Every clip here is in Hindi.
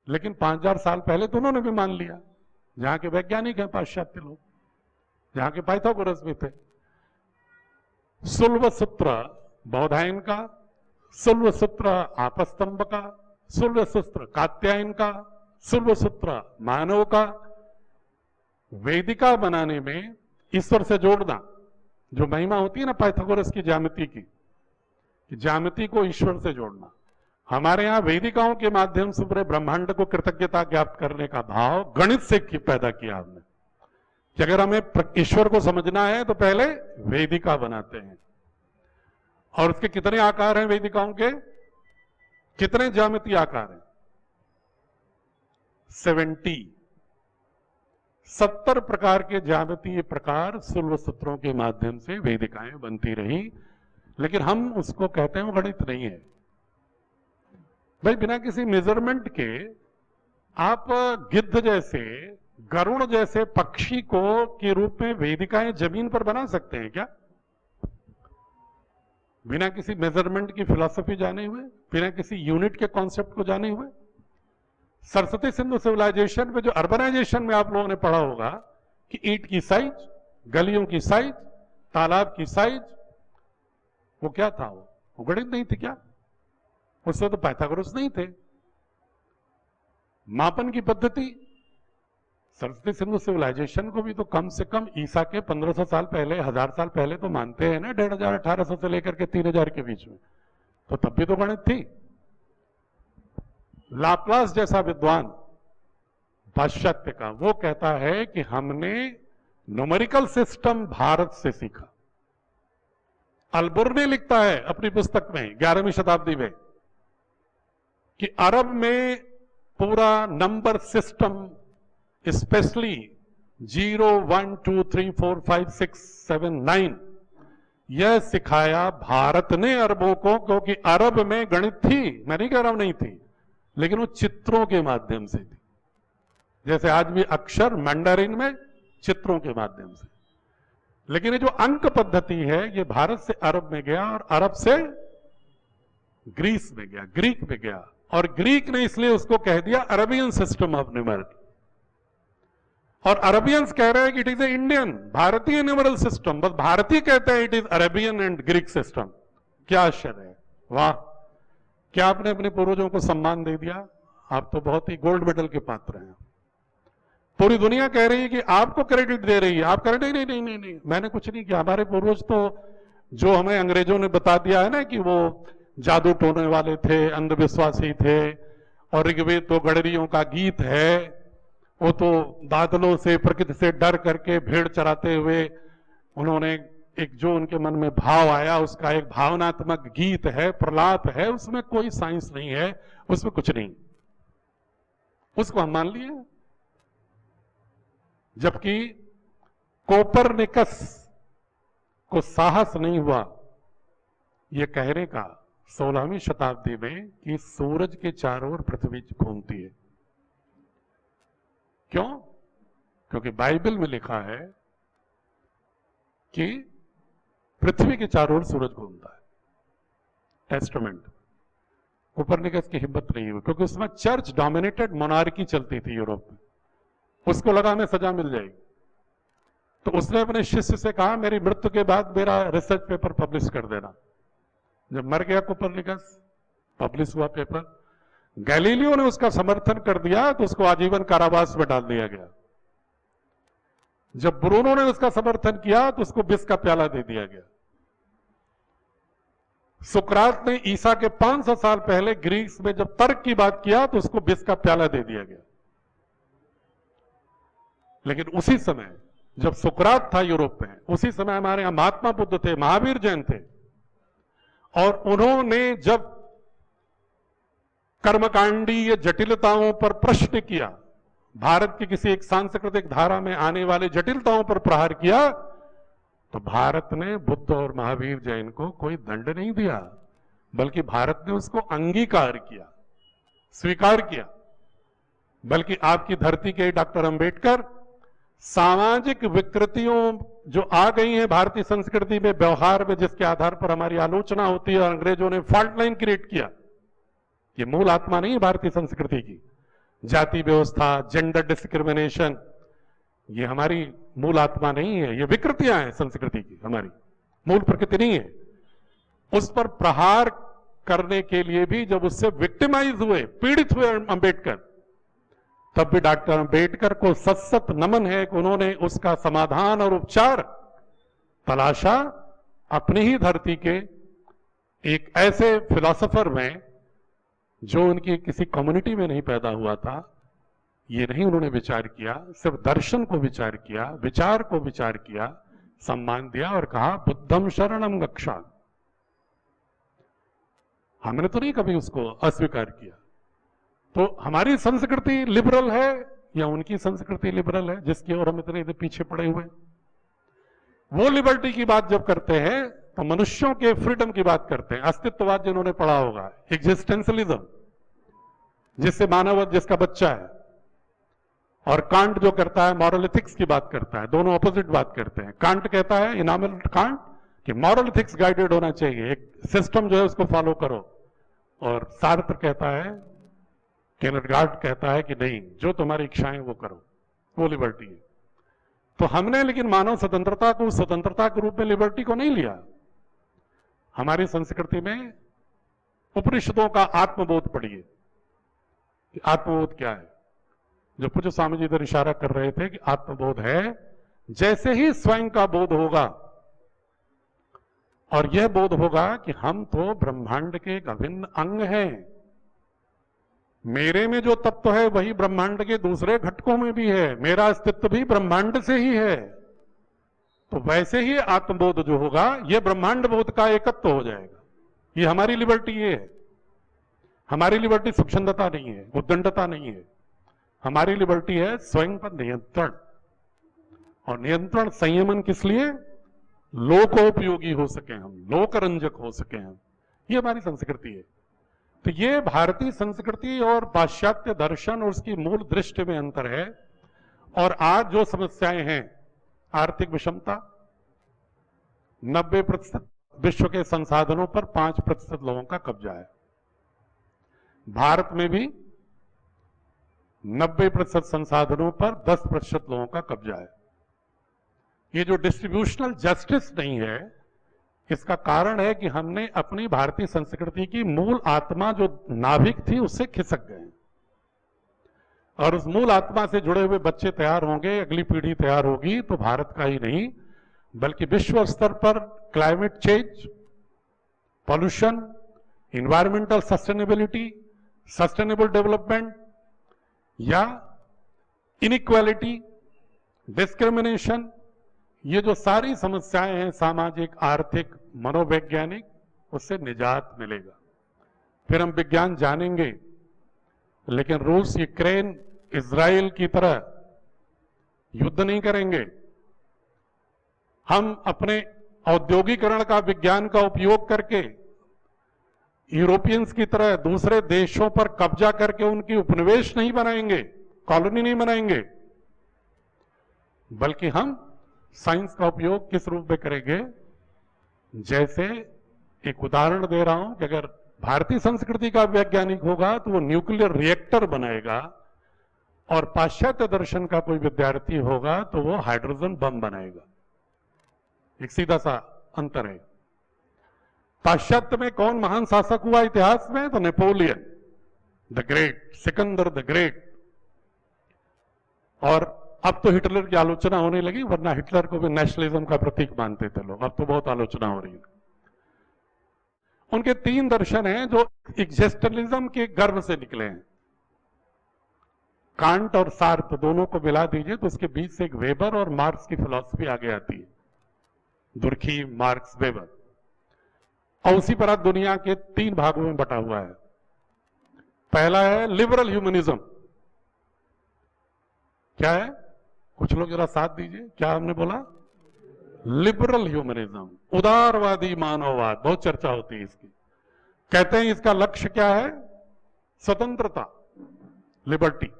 लेकिन 5000 साल पहले तो उन्होंने भी मान लिया। जहां के वैज्ञानिक हैं पाश्चात्य लोग, जहां के पाइथागोरस भी थे। सुल्व सूत्र बौधायन का, सुल्व सूत्र आपस्तंभ का, सुल्व सूत्र कात्यायन का, सुल्व सूत्र मानव का। वेदिका बनाने में ईश्वर से जोड़ना, जो महिमा होती है ना पाइथागोरस की ज्यामिति की, ज्यामिति को ईश्वर से जोड़ना। हमारे यहां वेदिकाओं के माध्यम से पूरे ब्रह्मांड को कृतज्ञता ज्ञाप्त करने का भाव गणित से पैदा किया हमने, कि अगर हमें ईश्वर को समझना है तो पहले वेदिका बनाते हैं। और उसके कितने आकार हैं वेदिकाओं के, कितने ज्यामितीय आकार हैं? 70 प्रकार के ज्यामितीय प्रकार सुल्व सूत्रों के माध्यम से वेदिकाएं बनती रही। लेकिन हम उसको कहते हैं वो गणित नहीं है भाई। बिना किसी मेजरमेंट के आप गिद्ध जैसे, गरुड़ जैसे पक्षी को के रूप में वेदिकाएं जमीन पर बना सकते हैं क्या? बिना किसी मेजरमेंट की फिलॉसफी जाने हुए, बिना किसी यूनिट के कॉन्सेप्ट को जाने हुए। सरस्वती सिंधु सिविलाइजेशन में, जो अर्बनाइजेशन में आप लोगों ने पढ़ा होगा कि ईंट की साइज, गलियों की साइज, तालाब की साइज, वो क्या था? वो गणित नहीं थी क्या? उसमें तो पाइथागोरस नहीं थे। मापन की पद्धति, सरस्वती सिंधु सिविलाइजेशन को भी तो कम से कम ईसा के 1500 साल पहले, 1000 साल पहले तो मानते हैं ना, 1500 1800 से लेकर के 3000 के बीच में, तो तब भी तो गणित थी। लाप्लास जैसा विद्वान पाश्चात्य का, वो कहता है कि हमने न्यूमेरिकल सिस्टम भारत से सीखा। अल्बुर्नी लिखता है अपनी पुस्तक में 11वीं शताब्दी में कि अरब में पूरा नंबर सिस्टम, स्पेशली 0 1 2 3 4 5 6 7 9, यह सिखाया भारत ने अरबों को, क्योंकि अरब में गणित थी, मैं नहीं कह रहा हूं नहीं थी, लेकिन वो चित्रों के माध्यम से थी। जैसे आज भी अक्षर मैंडरिन में चित्रों के माध्यम से। लेकिन ये जो अंक पद्धति है, ये भारत से अरब में गया और अरब से ग्रीस में गया, ग्रीक में गया, और ग्रीक ने इसलिए उसको कह दिया अरबियन सिस्टम ऑफ न्यूमेरिकल। और अरबियंस कह रहे हैं कि इट इज ए इंडियन, भारतीय न्यूमेरल सिस्टम। बस भारतीय कहते हैं it is Arabian and Greek system. क्या आश्चर्य है, वाह! क्या आपने अपने पूर्वजों को सम्मान दे दिया? आप तो बहुत ही गोल्ड मेडल के पात्र हैं। पूरी दुनिया कह रही है कि आपको क्रेडिट दे रही है, आप कह रहे नहीं नहीं नहीं नहीं, मैंने कुछ नहीं किया। हमारे पूर्वज तो, जो हमें अंग्रेजों ने बता दिया है ना कि वो जादू टोने वाले थे, अंधविश्वासी थे, और ऋग्वेद तो गडरियों का गीत है, वो तो बादलों से, प्रकृति से डर करके भेड़ चराते हुए उन्होंने एक जो उनके मन में भाव आया उसका एक भावनात्मक गीत है, प्रलाप है, उसमें कोई साइंस नहीं है, उसमें कुछ नहीं, उसको हम मान लिए। जबकि कोपरनिकस को साहस नहीं हुआ यह कहने का 16वीं शताब्दी में कि सूरज के चारों ओर पृथ्वी घूमती है। क्यों? क्योंकि बाइबल में लिखा है कि पृथ्वी के चारों ओर सूरज घूमता है। टेस्टामेंट। कोपरनिकस की हिम्मत नहीं हुई, क्योंकि उसमें चर्च डोमिनेटेड मोनार्की चलती थी यूरोप में, उसको लगा हमें सजा मिल जाएगी। तो उसने अपने शिष्य से कहा मेरी मृत्यु के बाद मेरा रिसर्च पेपर पब्लिश कर देना। जब मर गया कोपरनिकस, पब्लिश हुआ पेपर। गैलीलियो ने उसका समर्थन कर दिया तो उसको आजीवन कारावास में डाल दिया गया। जब ब्रूनो ने उसका समर्थन किया तो उसको विष का प्याला दे दिया गया। सुकरात ने ईसा के 500 साल पहले ग्रीस में जब तर्क की बात किया तो उसको विष का प्याला दे दिया गया। लेकिन उसी समय जब सुकरात था यूरोप में, उसी समय हमारे यहां महात्मा बुद्ध थे, महावीर जैन थे, और उन्होंने जब कर्मकांडीय जटिलताओं पर प्रश्न किया, भारत की किसी एक सांस्कृतिक धारा में आने वाली जटिलताओं पर प्रहार किया, तो भारत ने बुद्ध और महावीर जैन को कोई दंड नहीं दिया, बल्कि भारत ने उसको अंगीकार किया, स्वीकार किया। बल्कि आपकी धरती के डॉक्टर अंबेडकर सामाजिक विकृतियों जो आ गई हैं भारतीय संस्कृति में, व्यवहार में, जिसके आधार पर हमारी आलोचना होती है, और अंग्रेजों ने फॉल्ट लाइन क्रिएट किया, ये मूल आत्मा नहीं है भारतीय संस्कृति की। जाति व्यवस्था, जेंडर डिस्क्रिमिनेशन, ये हमारी मूल आत्मा नहीं है, ये विकृतियां हैं संस्कृति की, हमारी मूल प्रकृति नहीं है। उस पर प्रहार करने के लिए भी जब उससे विक्टिमाइज हुए, पीड़ित हुए अंबेडकर, तब भी डॉक्टर अंबेडकर को सत नमन है कि उन्होंने उसका समाधान और उपचार तलाशा अपनी ही धरती के एक ऐसे फिलोसोफर में जो उनकी किसी कम्युनिटी में नहीं पैदा हुआ था। ये नहीं उन्होंने विचार किया, सिर्फ दर्शन को विचार किया, विचार को विचार किया, सम्मान दिया और कहा बुद्धम शरणम गच्छामि। हमने तो नहीं कभी उसको अस्वीकार किया। तो हमारी संस्कृति लिबरल है या उनकी संस्कृति लिबरल है जिसकी ओर हम इतने पीछे पड़े हुए? वो लिबर्टी की बात जब करते हैं तो मनुष्यों के फ्रीडम की बात करते हैं। अस्तित्ववाद जिन्होंने पढ़ा होगा, एग्जिस्टेंशलिज्म, जिससे मानव जिसका बच्चा है, और कांट जो करता है मॉरल एथिक्स की बात करता है। दोनों ऑपोजिट बात करते हैं। कांट कहता है, इनामुल कांट, कि मॉरल एथिक्स गाइडेड होना चाहिए, एक सिस्टम जो है उसको फॉलो करो। और सार्त्र कहता है, केनरगार्ड कहता है कि नहीं, जो तुम्हारी इच्छाएं वो करो, वो लिबर्टी है। तो हमने लेकिन मानव स्वतंत्रता को स्वतंत्रता के रूप में लिबर्टी को नहीं लिया। हमारी संस्कृति में उपनिषदों का आत्मबोध पढ़िए कि आत्मबोध क्या है। जो पूज्य स्वामी जी इधर इशारा कर रहे थे कि आत्मबोध है जैसे ही स्वयं का बोध होगा, और यह बोध होगा कि हम तो ब्रह्मांड के एक अभिन्न अंग हैं। मेरे में जो तत्व है वही ब्रह्मांड के दूसरे घटकों में भी है, मेरा अस्तित्व भी ब्रह्मांड से ही है। तो वैसे ही आत्मबोध जो होगा, यह ब्रह्मांड बोध का एकत्व हो जाएगा। ये हमारी लिबर्टी ये है। हमारी लिबर्टी स्वच्छंदता नहीं है, उद्दंडता नहीं है। हमारी लिबर्टी है स्वयं पर नियंत्रण। और नियंत्रण संयमन किस लिए? लोकोपयोगी हो सके हम, लोकरंजक हो सके हम। ये हमारी संस्कृति है। तो ये भारतीय संस्कृति और पाश्चात्य दर्शन और उसकी मूल दृष्टि में अंतर है। और आज जो समस्याएं हैं, आर्थिक विषमता, 90% विश्व के संसाधनों पर 5% लोगों का कब्जा है। भारत में भी 90% संसाधनों पर 10% लोगों का कब्जा है। ये जो डिस्ट्रीब्यूशनल जस्टिस नहीं है, इसका कारण है कि हमने अपनी भारतीय संस्कृति की मूल आत्मा जो नाभिक थी उससे खिसक गए। और उस मूल आत्मा से जुड़े हुए बच्चे तैयार होंगे, अगली पीढ़ी तैयार होगी, तो भारत का ही नहीं बल्कि विश्व स्तर पर climate change, pollution, environmental sustainability, sustainable development या इनइक्वालिटी, डिस्क्रिमिनेशन, ये जो सारी समस्याएं हैं सामाजिक, आर्थिक, मनोवैज्ञानिक, उससे निजात मिलेगा। फिर हम विज्ञान जानेंगे, लेकिन रूस, यूक्रेन, इजराइल की तरह युद्ध नहीं करेंगे। हम अपने औद्योगिकरण का, विज्ञान का उपयोग करके यूरोपियंस की तरह दूसरे देशों पर कब्जा करके उनकी उपनिवेश नहीं बनाएंगे, कॉलोनी नहीं बनाएंगे, बल्कि हम साइंस का उपयोग किस रूप में करेंगे? जैसे एक उदाहरण दे रहा हूं कि अगर भारतीय संस्कृति का वैज्ञानिक होगा तो वो न्यूक्लियर रिएक्टर बनाएगा, और पाश्चात्य दर्शन का कोई विद्यार्थी होगा तो वो हाइड्रोजन बम बनाएगा। एक सीधा सा अंतर है। पाश्चात्य में कौन महान शासक हुआ इतिहास में? तो Napoleon the great, Sikandar the great. और अब तो हिटलर की आलोचना होने लगी, वरना हिटलर को भी नेशनलिज्म का प्रतीक मानते थे लोग। अब तो बहुत आलोचना हो रही है। उनके 3 दर्शन हैं जो एग्जिस्टेंशलिज्म के गर्भ से निकले हैं। कांट और सार्त्र दोनों को मिला दीजिए तो उसके बीच से एक वेबर और मार्क्स की फिलॉसफी आगे आती है। दुर्खी, मार्क्स, वेबर। और उसी पर आज दुनिया के 3 भागों में बटा हुआ है। पहला है लिबरल ह्यूमनिज्म। क्या है? कुछ लोग जरा साथ दीजिए, क्या हमने बोला? लिबरल ह्यूमनिज्म, उदारवादी मानववाद। बहुत चर्चा होती है इसकी। कहते हैं इसका लक्ष्य क्या है? स्वतंत्रता, लिबर्टी।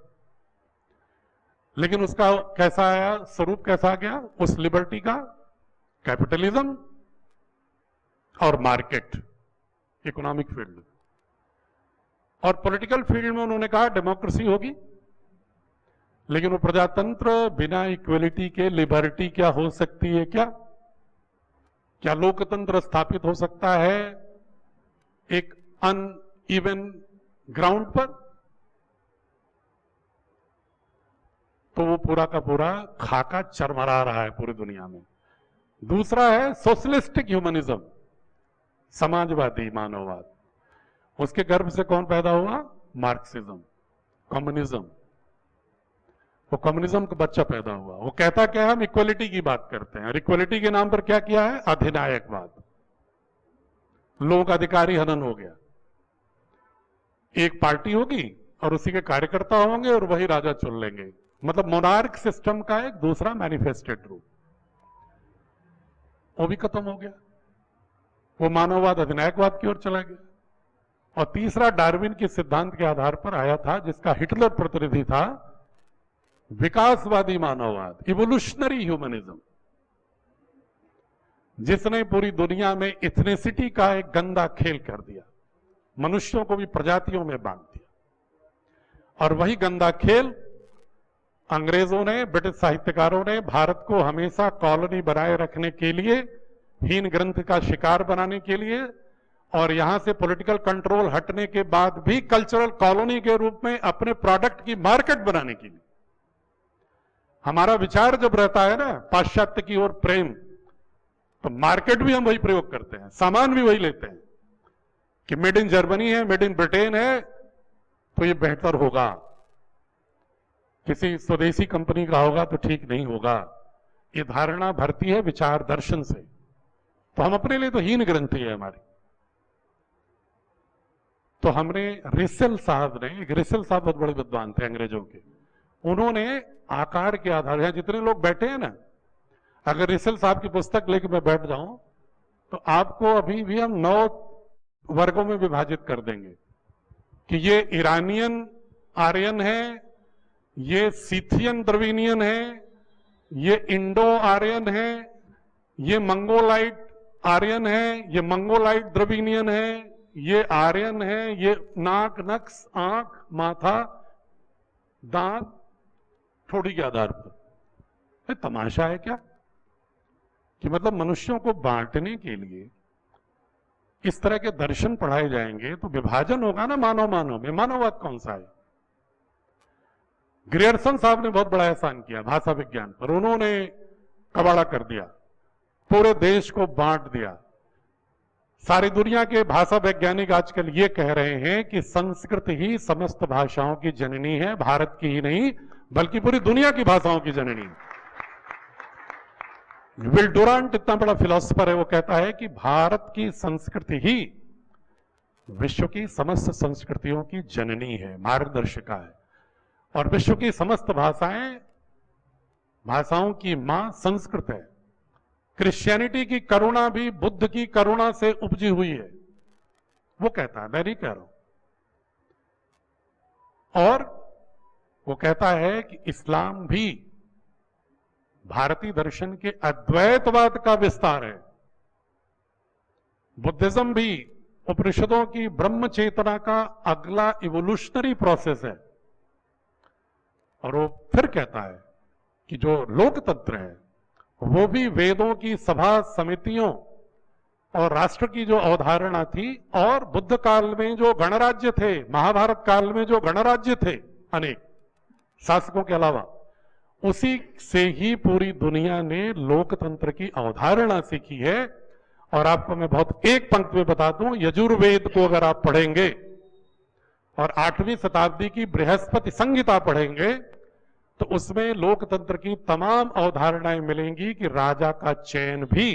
लेकिन उसका कैसा आया, स्वरूप कैसा आ गया उस लिबर्टी का? कैपिटलिज्म और मार्केट, इकोनॉमिक फील्ड। और पॉलिटिकल फील्ड में उन्होंने कहा डेमोक्रेसी होगी, लेकिन वो प्रजातंत्र बिना इक्वलिटी के लिबर्टी क्या हो सकती है? क्या लोकतंत्र स्थापित हो सकता है एक अनइवन ग्राउंड पर? तो वो पूरा का पूरा खाका चरमरा रहा है पूरी दुनिया में। दूसरा है सोशलिस्टिक ह्यूमनिज्म, समाजवादी मानववाद। उसके गर्भ से कौन पैदा हुआ? Marxism, communism. वो कम्युनिज्म का बच्चा पैदा हुआ। वो कहता क्या है? हम इक्वलिटी की बात करते हैं, और इक्वलिटी के नाम पर क्या किया है? अधिनायकवाद। लोगों का अधिकारी हनन हो गया। एक पार्टी होगी और उसी के कार्यकर्ता होंगे और वही राजा चुन लेंगे। मतलब मोनार्क सिस्टम का एक दूसरा मैनिफेस्टेड रूप, वो भी खत्म हो गया। वो मानववाद अधिनायकवाद की ओर चला गया। और तीसरा डार्विन के सिद्धांत के आधार पर आया था, जिसका हिटलर प्रतिनिधि था, विकासवादी मानववाद, इवोल्यूशनरी ह्यूमनिज्म, जिसने पूरी दुनिया में इथनिसिटी का एक गंदा खेल कर दिया, मनुष्यों को भी प्रजातियों में बांट दिया। और वही गंदा खेल अंग्रेजों ने, ब्रिटिश साहित्यकारों ने भारत को हमेशा कॉलोनी बनाए रखने के लिए, हीन ग्रंथ का शिकार बनाने के लिए, और यहां से पॉलिटिकल कंट्रोल हटने के बाद भी कल्चरल कॉलोनी के रूप में अपने प्रोडक्ट की मार्केट बनाने के लिए। हमारा विचार जब रहता है ना पाश्चात्य की ओर प्रेम, तो मार्केट भी हम वही प्रयोग करते हैं, सामान भी वही लेते हैं कि मेड इन जर्मनी है, मेड इन ब्रिटेन है, तो ये बेहतर होगा, किसी स्वदेशी कंपनी का होगा तो ठीक नहीं होगा। ये धारणा भरती है विचार दर्शन से। तो हम अपने लिए तो हीन ग्रंथि है हमारी। तो हमने रिसेल साहब ने, रिसेल साहब बहुत बड़े विद्वान थे अंग्रेजों के, उन्होंने आकार के आधार, यहां जितने लोग बैठे हैं ना, अगर रिसेल साहब की पुस्तक लेकर मैं बैठ जाऊं तो आपको अभी भी हम 9 वर्गों में विभाजित कर देंगे कि ये ईरानियन आर्यन है, ये सीथियन द्रविनियन है, ये इंडो आर्यन है, ये मंगोलाइट आर्यन है, ये मंगोलाइट द्रविनियन है, ये आर्यन है, ये नाक, नक्स, आंख, माथा, दांत, ठोड़ी के आधार पर। तमाशा है क्या? कि मतलब मनुष्यों को बांटने के लिए इस तरह के दर्शन पढ़ाए जाएंगे तो विभाजन होगा ना मानव मानव में। मानववाद कौन सा है? ग्रियर्सन साहब ने बहुत बड़ा एहसान किया भाषा विज्ञान पर। उन्होंने कबाड़ा कर दिया, पूरे देश को बांट दिया। सारी दुनिया के भाषा वैज्ञानिक आजकल ये कह रहे हैं कि संस्कृत ही समस्त भाषाओं की जननी है, भारत की ही नहीं बल्कि पूरी दुनिया की भाषाओं की जननी है। विल डुरांट इतना बड़ा फिलोसफर है, वो कहता है कि भारत की संस्कृति ही विश्व की समस्त संस्कृतियों की जननी है, मार्गदर्शिका है। और विश्व की समस्त भाषाओं की मां संस्कृत है। क्रिश्चियनिटी की करुणा भी बुद्ध की करुणा से उपजी हुई है, वो कहता है, मैं नहीं कह रहा हूं। और वो कहता है कि इस्लाम भी भारतीय दर्शन के अद्वैतवाद का विस्तार है। बुद्धिज्म भी उपनिषदों की ब्रह्म चेतना का अगला इवोल्यूशनरी प्रोसेस है। और वो फिर कहता है कि जो लोकतंत्र है वो भी वेदों की सभा समितियों और राष्ट्र की जो अवधारणा थी, और बुद्ध काल में जो गणराज्य थे, महाभारत काल में जो गणराज्य थे अनेक शासकों के अलावा, उसी से ही पूरी दुनिया ने लोकतंत्र की अवधारणा सीखी है। और आपको मैं बहुत एक पंक्ति में बता दूं, यजुर्वेद को अगर आप पढ़ेंगे और 8वीं शताब्दी की बृहस्पति संहिता पढ़ेंगे तो उसमें लोकतंत्र की तमाम अवधारणाएं मिलेंगी कि राजा का चयन भी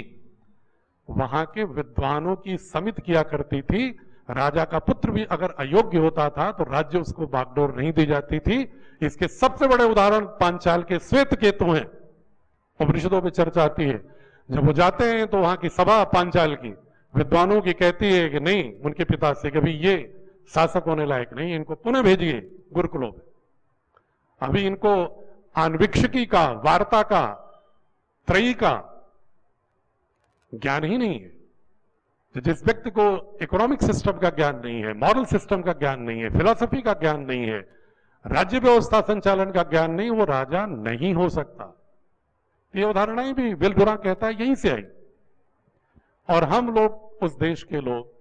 वहां के विद्वानों की समिति किया करती थी। राजा का पुत्र भी अगर अयोग्य होता था तो राज्य उसको बागडोर नहीं दी जाती थी। इसके सबसे बड़े उदाहरण पांचाल के श्वेत केतु हैं। उपनिषदों में चर्चा आती है, जब वो जाते हैं तो वहां की सभा पांचाल की विद्वानों की कहती है कि नहीं, उनके पिता से, कभी ये शासक होने लायक नहीं, इनको पुनः भेजिए गुरुकुलों में। अभी इनको आन्वीक्षिकी का, वार्ता का, त्रयी का ज्ञान ही नहीं है। जिस व्यक्ति को इकोनॉमिक सिस्टम का ज्ञान नहीं है, मॉरल सिस्टम का ज्ञान नहीं है, फिलॉसफी का ज्ञान नहीं है, राज्य व्यवस्था संचालन का ज्ञान नहीं, वो राजा नहीं हो सकता। ये उदाहरणाएं भी विल डुरांट कहता है यहीं से आई। और हम लोग, उस देश के लोग,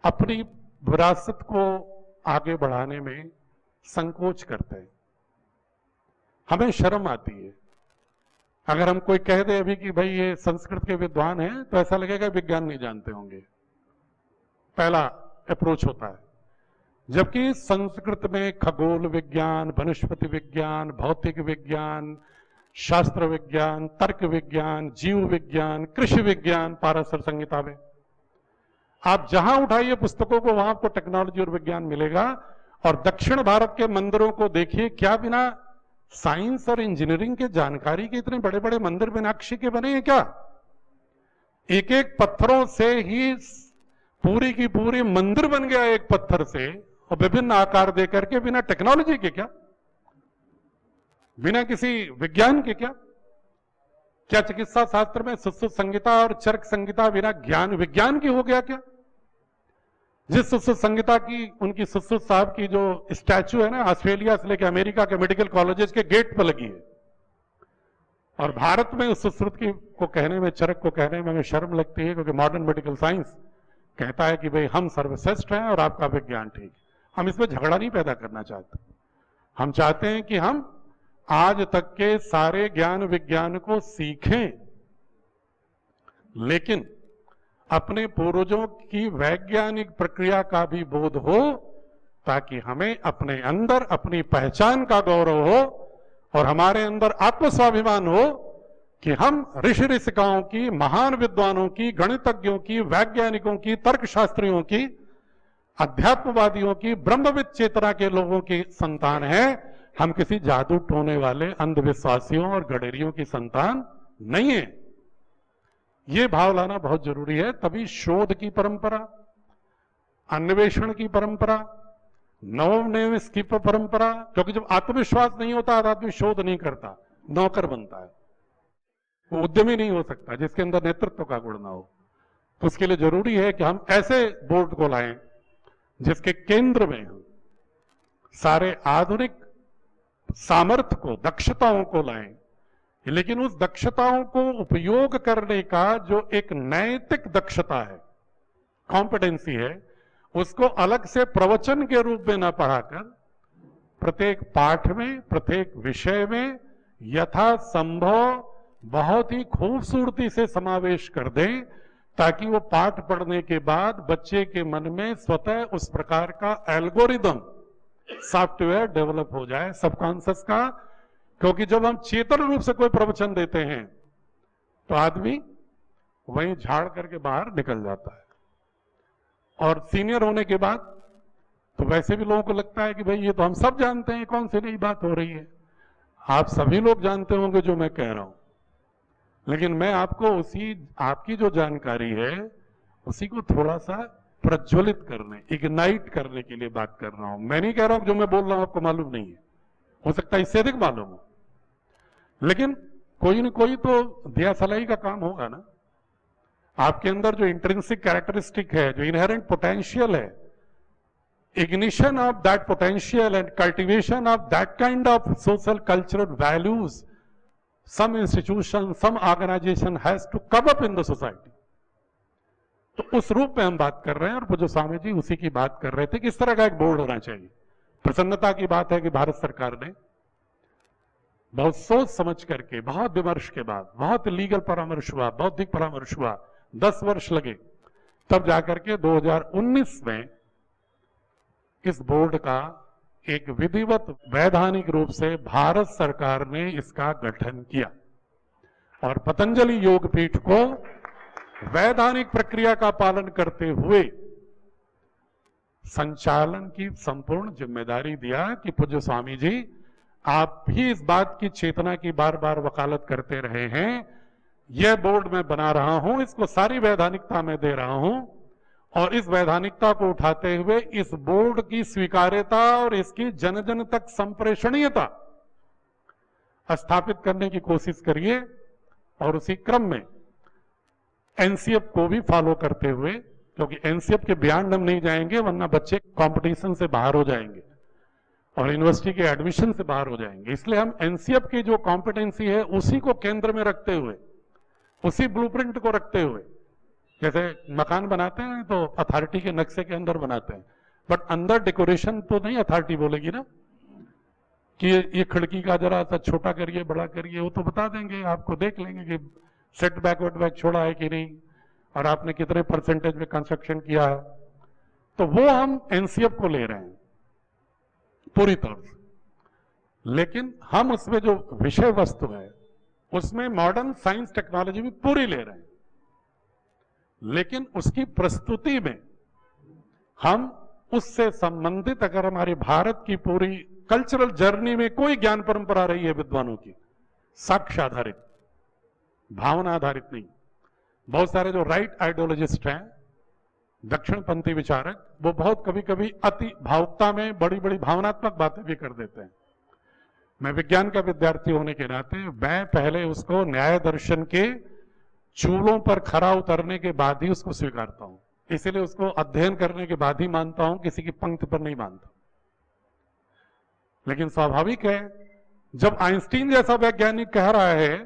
अपनी विरासत को आगे बढ़ाने में संकोच करते हैं। हमें शर्म आती है। अगर हम कोई कह दे अभी कि भाई ये संस्कृत के विद्वान हैं, तो ऐसा लगेगा विज्ञान नहीं जानते होंगे, पहला अप्रोच होता है। जबकि संस्कृत में खगोल विज्ञान, वनस्पति विज्ञान, भौतिक विज्ञान, शास्त्र विज्ञान, तर्क विज्ञान, जीव विज्ञान, कृषि विज्ञान, पाराशर संहिता में आप जहां उठाइए पुस्तकों को, वहां आपको टेक्नोलॉजी और विज्ञान मिलेगा। और दक्षिण भारत के मंदिरों को देखिए, क्या बिना साइंस और इंजीनियरिंग के जानकारी के इतने बड़े बड़े मंदिर मीनाक्षी के बने हैं क्या? एक एक पत्थरों से ही पूरी की पूरी मंदिर बन गया एक पत्थर से, और विभिन्न आकार देकर के, बिना टेक्नोलॉजी के क्या, बिना किसी विज्ञान के क्या? क्या चिकित्सा शास्त्र में सुश्रुत संहिता और चरक संहिता बिना ज्ञान विज्ञान की हो गया क्या? जिस सुश्रुत संहिता की, उनकी सुश्रुत साहब की जो स्टैचू है ना, ऑस्ट्रेलिया से लेकर अमेरिका के मेडिकल कॉलेजेस के गेट पर लगी है। और भारत में उस सुश्रुत की को कहने में, चरक को कहने में हमें शर्म लगती है, क्योंकि मॉडर्न मेडिकल साइंस कहता है कि भाई हम सर्वश्रेष्ठ हैं और आपका विज्ञान ठीक। हम इसमें झगड़ा नहीं पैदा करना चाहते। हम चाहते हैं कि हम आज तक के सारे ज्ञान विज्ञान को सीखें, लेकिन अपने पूर्वजों की वैज्ञानिक प्रक्रिया का भी बोध हो, ताकि हमें अपने अंदर अपनी पहचान का गौरव हो और हमारे अंदर आत्मस्वाभिमान हो कि हम ऋषि ऋषिकाओं की, महान विद्वानों की, गणितज्ञों की, वैज्ञानिकों की, तर्कशास्त्रियों की, अध्यात्मवादियों की, ब्रह्मविद चेतना के लोगों की संतान है। हम किसी जादू टोने वाले अंधविश्वासियों और गडेरियों की संतान नहीं है। यह भाव लाना बहुत जरूरी है। तभी शोध की परंपरा, अन्वेषण की परंपरा, नवोन्मेष की परंपरा, क्योंकि जब आत्मविश्वास नहीं होता आदमी शोध नहीं करता, नौकर बनता है, वो उद्यमी नहीं हो सकता जिसके अंदर नेतृत्व का गुण ना हो। तो उसके लिए जरूरी है कि हम ऐसे बोर्ड को लाएं जिसके केंद्र में हम सारे आधुनिक सामर्थ्य को, दक्षताओं को लाएं, लेकिन उस दक्षताओं को उपयोग करने का जो एक नैतिक दक्षता है, कॉम्पिटेंसी है, उसको अलग से प्रवचन के रूप में न पढ़ाकर प्रत्येक पाठ में, प्रत्येक विषय में यथासंभव बहुत ही खूबसूरती से समावेश कर दें, ताकि वो पाठ पढ़ने के बाद बच्चे के मन में स्वतः उस प्रकार का एल्गोरिदम, सॉफ्टवेयर डेवलप हो जाए सबकॉन्शियस का। क्योंकि जब हम चेतन रूप से कोई प्रवचन देते हैं तो आदमी वहीं झाड़ करके बाहर निकल जाता है। और सीनियर होने के बाद तो वैसे भी लोगों को लगता है कि भाई ये तो हम सब जानते हैं, कौन सी नई बात हो रही है। आप सभी लोग जानते होंगे जो मैं कह रहा हूं, लेकिन मैं आपको उसी, आपकी जो जानकारी है उसी को थोड़ा सा प्रज्वलित करने, इग्नाइट करने के लिए बात कर रहा हूं। मैं नहीं कह रहा हूं जो मैं बोल रहा हूं आपको मालूम नहीं है, हो सकता है इससे अधिक मालूम हो, लेकिन कोई न कोई तो दिया सलाई का काम होगा ना। आपके अंदर जो इंट्रिंसिक कैरेक्टरिस्टिक है, जो इनहेरेंट पोटेंशियल है, ignition of that potential and cultivation of that kind of social cultural values, some institution, some organization has to come up in the society। तो उस रूप में हम बात कर रहे हैं, और पूज्य स्वामी जी उसी की बात कर रहे थे कि इस तरह का एक बोर्ड होना चाहिए। प्रसन्नता की बात है कि भारत सरकार ने बहुत सोच समझ करके, बहुत विमर्श के बाद, बहुत लीगल परामर्श हुआ, बौद्धिक परामर्श हुआ, 10 वर्ष लगे, तब जाकर के 2019 में इस बोर्ड का एक विधिवत वैधानिक रूप से भारत सरकार ने इसका गठन किया। और पतंजलि योगपीठ को वैधानिक प्रक्रिया का पालन करते हुए संचालन की संपूर्ण जिम्मेदारी दिया कि पूज्य स्वामी जी आप भी इस बात की चेतना की बार बार वकालत करते रहे हैं। यह बोर्ड मैं बना रहा हूं, इसको सारी वैधानिकता में दे रहा हूं, और इस वैधानिकता को उठाते हुए इस बोर्ड की स्वीकार्यता और इसकी जन जन तक संप्रेषणीयता स्थापित करने की कोशिश करिए। और उसी क्रम में एनसीएफ को भी फॉलो करते हुए क्योंकि एनसीएफ के बियॉन्ड हम नहीं जाएंगे, वरना बच्चे कंपटीशन से बाहर हो जाएंगे और यूनिवर्सिटी के एडमिशन से बाहर हो जाएंगे। इसलिए हम एनसीएफ की जो कॉम्पिटेंसी है उसी को केंद्र में रखते हुए, उसी ब्लूप्रिंट को रखते हुए, जैसे मकान बनाते हैं तो अथॉरिटी के नक्शे के अंदर बनाते हैं, बट अंदर डेकोरेशन तो नहीं अथॉरिटी बोलेगी ना कि ये खिड़की का जरा सा छोटा करिए, बड़ा करिए, वो तो बता देंगे आपको, देख लेंगे कि सेट बैक वेट बैक छोड़ा है कि नहीं और आपने कितने परसेंटेज में कंस्ट्रक्शन किया है। तो वो हम एनसीएफ को ले रहे हैं पूरी तरह से, लेकिन हम उसमें जो विषय वस्तु है उसमें मॉडर्न साइंस टेक्नोलॉजी भी पूरी ले रहे हैं, लेकिन उसकी प्रस्तुति में हम उससे संबंधित, अगर हमारे भारत की पूरी कल्चरल जर्नी में कोई ज्ञान परंपरा रही है विद्वानों की, साक्ष्य आधारित, भावना आधारित नहीं। बहुत सारे जो राइट आइडियोलॉजिस्ट हैं, दक्षिणपंथी विचारक, वो बहुत कभी कभी अति भावुकता में बड़ी बड़ी भावनात्मक बातें भी कर देते हैं। मैं विज्ञान का विद्यार्थी होने के नाते मैं पहले उसको न्याय दर्शन के चूलों पर खरा उतरने के बाद ही उसको स्वीकारता हूं, इसलिए उसको अध्ययन करने के बाद ही मानता हूं, किसी की पंक्ति पर नहीं मानता। लेकिन स्वाभाविक है, जब आइंस्टीन जैसा वैज्ञानिक कह रहा है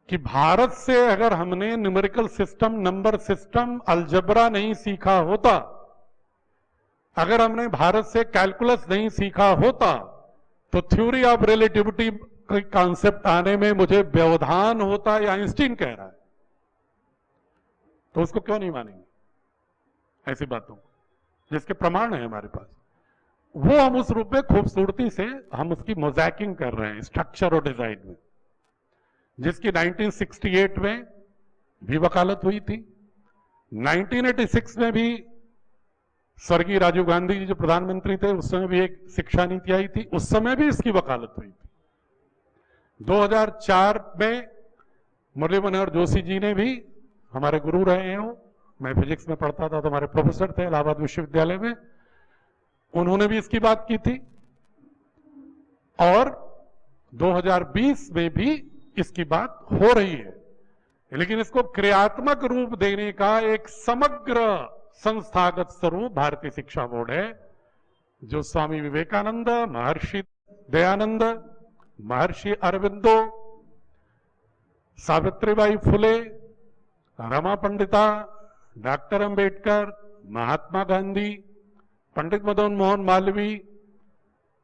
कि भारत से अगर हमने numerical system, number system, algebra नहीं सीखा होता, अगर हमने भारत से कैलकुलस नहीं सीखा होता, तो थ्योरी ऑफ रिलेटिविटी कॉन्सेप्ट आने में मुझे व्यवधान होता, या आइंस्टीन कह रहा है, तो उसको क्यों नहीं मानेंगे ऐसी बातों को, जिसके प्रमाण है हमारे पास। वो हम उस रूप में खूबसूरती से हम उसकी मोज़ैकिंग कर रहे हैं स्ट्रक्चर और डिजाइन में, जिसकी 1968 में भी वकालत हुई थी, 1986 में भी स्वर्गीय राजीव गांधी जी जो प्रधानमंत्री थे उस समय भी एक शिक्षा नीति आई थी, उस समय भी इसकी वकालत हुई थी। 2004 में मुरली मनोहर जोशी जी ने भी, हमारे गुरु रहे हैं वो, मैं फिजिक्स में पढ़ता था तो हमारे प्रोफेसर थे इलाहाबाद विश्वविद्यालय में, उन्होंने भी इसकी बात की थी। और 2020 में भी इसकी बात हो रही है, लेकिन इसको क्रियात्मक रूप देने का एक समग्र संस्थागत स्वरूप भारतीय शिक्षा बोर्ड है, जो स्वामी विवेकानंद, महर्षि दयानंद, महर्षि अरविंदो, सावित्रीबाई फुले, रमा पंडिता, डॉक्टर अंबेडकर, महात्मा गांधी, पंडित मदन मोहन मालवीय,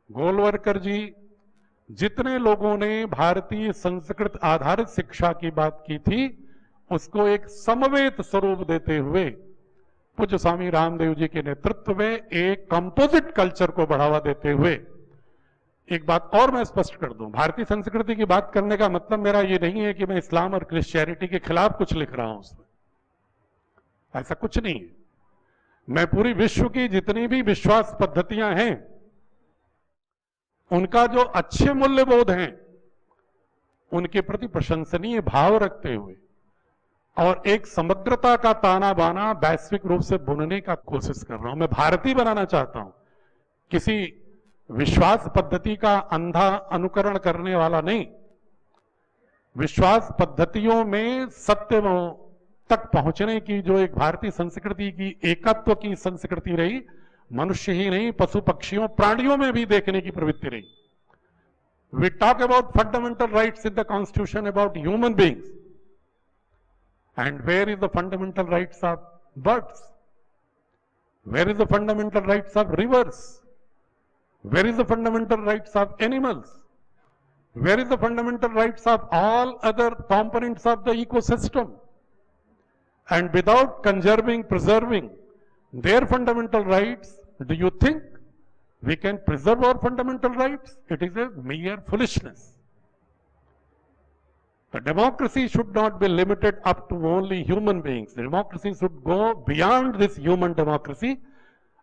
गोलवलकर जी, जितने लोगों ने भारतीय संस्कृत आधारित शिक्षा की बात की थी, उसको एक समवेत स्वरूप देते हुए पूज्य स्वामी रामदेव जी के नेतृत्व में एक कंपोजिट कल्चर को बढ़ावा देते हुए, एक बात और मैं स्पष्ट कर दूं, भारतीय संस्कृति की बात करने का मतलब मेरा ये नहीं है कि मैं इस्लाम और क्रिश्चियनिटी के खिलाफ कुछ लिख रहा हूं उसमें, ऐसा कुछ नहीं है। मैं पूरी विश्व की जितनी भी विश्वास पद्धतियां हैं उनका जो अच्छे मूल्यबोध हैं उनके प्रति प्रशंसनीय भाव रखते हुए और एक समग्रता का ताना बाना वैश्विक रूप से बुनने का कोशिश कर रहा हूं। मैं भारतीय बनाना चाहता हूं, किसी विश्वास पद्धति का अंधा अनुकरण करने वाला नहीं। विश्वास पद्धतियों में सत्य तक पहुंचने की जो एक भारतीय संस्कृति की एकत्व की संस्कृति रही, मनुष्य ही नहीं पशु पक्षियों प्राणियों में भी देखने की प्रवृत्ति रही। We talk about fundamental rights in the constitution about human beings, and where is the fundamental rights of birds, where is the fundamental rights of rivers, where is the fundamental rights of animals, where is the fundamental rights of all other components of the ecosystem, and without conserving, preserving their fundamental rights, do you think we can preserve our fundamental rights? It is a mere foolishness. The democracy should not be limited up to only human beings. The democracy should go beyond this human democracy,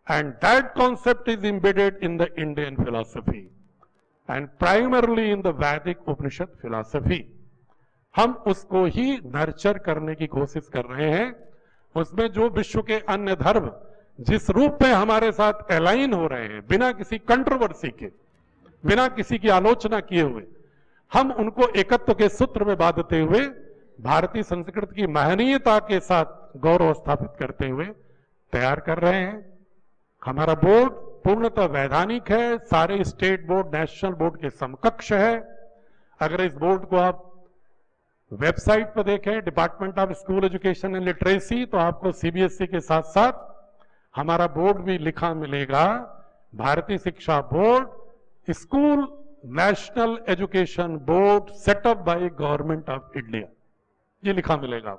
and that concept is embedded in the Indian philosophy and primarily in the Vedic Upanishad philosophy. हम उसको ही नर्चर करने की कोशिश कर रहे हैं। उसमें जो विश्व के अन्य धर्म जिस रूप में हमारे साथ अलाइन हो रहे हैं, बिना किसी कंट्रोवर्सी के, बिना किसी की आलोचना किए हुए, हम उनको एकत्व के सूत्र में बांधते हुए भारतीय संस्कृति की महनीयता के साथ गौरव स्थापित करते हुए तैयार कर रहे हैं। हमारा बोर्ड पूर्णतः वैधानिक है, सारे स्टेट बोर्ड, नेशनल बोर्ड के समकक्ष है। अगर इस बोर्ड को आप वेबसाइट पर देखें, department of school education and literacy, तो आपको सीबीएसई के साथ साथ हमारा बोर्ड भी लिखा मिलेगा, भारतीय Shiksha board school national education board setup bye government of India, ये लिखा मिलेगा।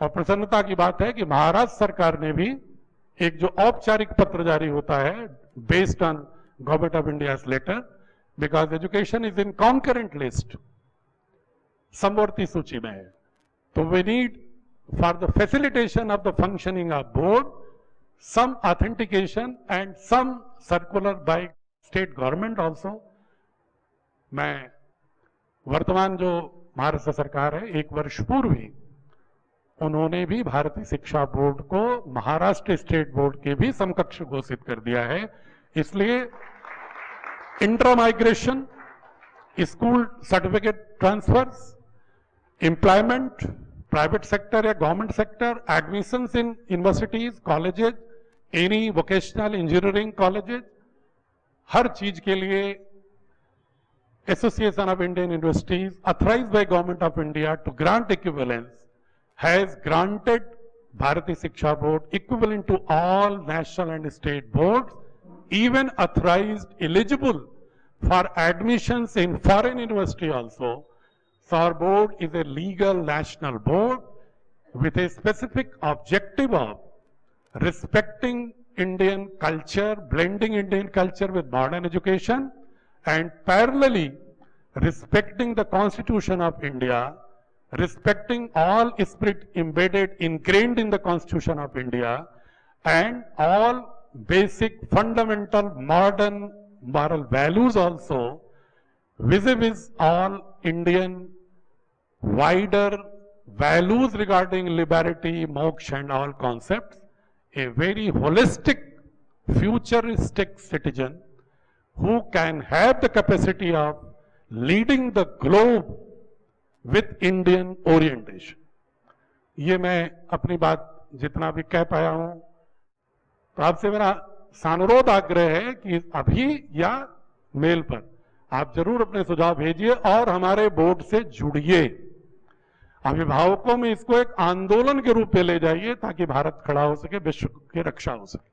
और प्रसन्नता की बात है कि महाराष्ट्र सरकार ने भी एक जो औपचारिक पत्र जारी होता है based on government of India letter, because education is in concurrent list, समवर्ती सूची में है, तो we need for the facilitation of the functioning of board some authentication and some circular by state government also। मैं वर्तमान जो महाराष्ट्र सरकार है, एक वर्ष पूर्व ही उन्होंने भी भारतीय शिक्षा बोर्ड को महाराष्ट्र स्टेट बोर्ड के भी समकक्ष घोषित कर दिया है। इसलिए inter migration, school certificate transfers, employment, private sector या government sector, admissions in universities, colleges, any vocational engineering colleges, हर चीज के लिए association of Indian universities authorized by government of India to grant equivalence has granted Bharatiya Shiksha board equivalent to all national and state board, even authorized eligible for admissions in foreign university also. So our board is a legal national board with a specific objective of respecting Indian culture, blending Indian culture with modern education, and parallelly respecting the Constitution of India, respecting all spirit embedded, ingrained in the Constitution of India, and all basic fundamental modern moral values also, vis-a-vis all Indian wider values regarding liberty, moksha and all concepts, a very holistic, futuristic citizen who can have the capacity of leading the globe with Indian orientation। ये मैं अपनी बात जितना भी कह पाया हूं, तो आपसे मेरा सानुरोध आग्रह है कि अभी या मेल पर आप जरूर अपने सुझाव भेजिए और हमारे बोर्ड से जुड़िए। अभिभावकों में इसको एक आंदोलन के रूप में ले जाइए ताकि भारत खड़ा हो सके, विश्व की रक्षा हो सके।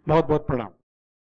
बहुत बहुत प्रणाम।